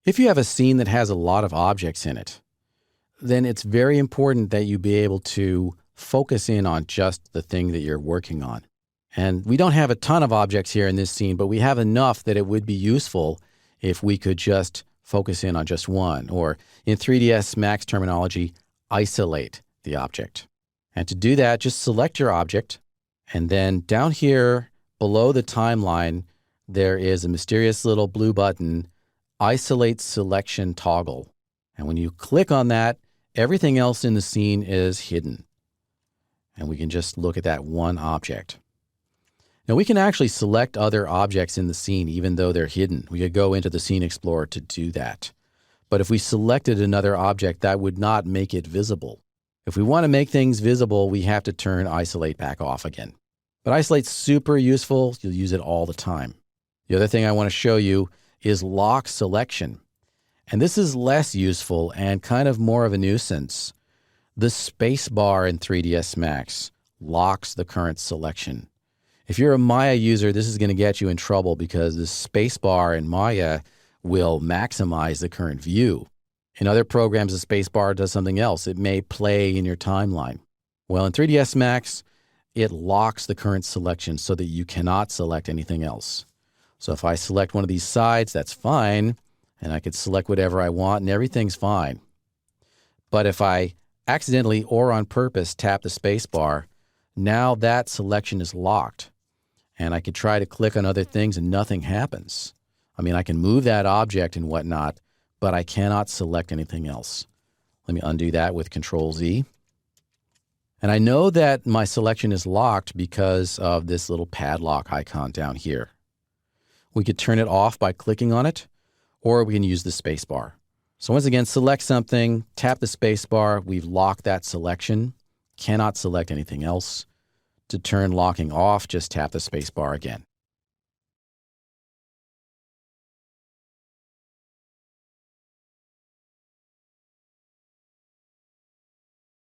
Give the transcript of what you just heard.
If you have a scene that has a lot of objects in it, then it's very important that you be able to focus in on just the thing that you're working on. And we don't have a ton of objects here in this scene, but we have enough that it would be useful if we could just focus in on just one, or in 3ds Max terminology, isolate the object. And to do that, just select your object, and then down here below the timeline, there is a mysterious little blue button, Isolate Selection Toggle. And when you click on that, everything else in the scene is hidden. And we can just look at that one object. Now we can actually select other objects in the scene even though they're hidden. We could go into the Scene Explorer to do that. But if we selected another object, that would not make it visible. If we want to make things visible, we have to turn Isolate back off again. But Isolate's super useful. You'll use it all the time. The other thing I want to show you is Lock Selection. And this is less useful and kind of more of a nuisance. The space bar in 3ds Max locks the current selection. If you're a Maya user, this is going to get you in trouble because the space bar in Maya will maximize the current view. In other programs, the space bar does something else. It may play in your timeline. Well, in 3ds Max, it locks the current selection so that you cannot select anything else. So if I select one of these sides, that's fine, and I could select whatever I want, and everything's fine. But if I accidentally or on purpose tap the space bar, now that selection is locked. And I could try to click on other things and nothing happens. I mean, I can move that object and whatnot, but I cannot select anything else. Let me undo that with Control-Z. And I know that my selection is locked because of this little padlock icon down here. We could turn it off by clicking on it, or we can use the space bar. So once again, select something, tap the space bar, we've locked that selection, cannot select anything else. To turn locking off, just tap the space bar again.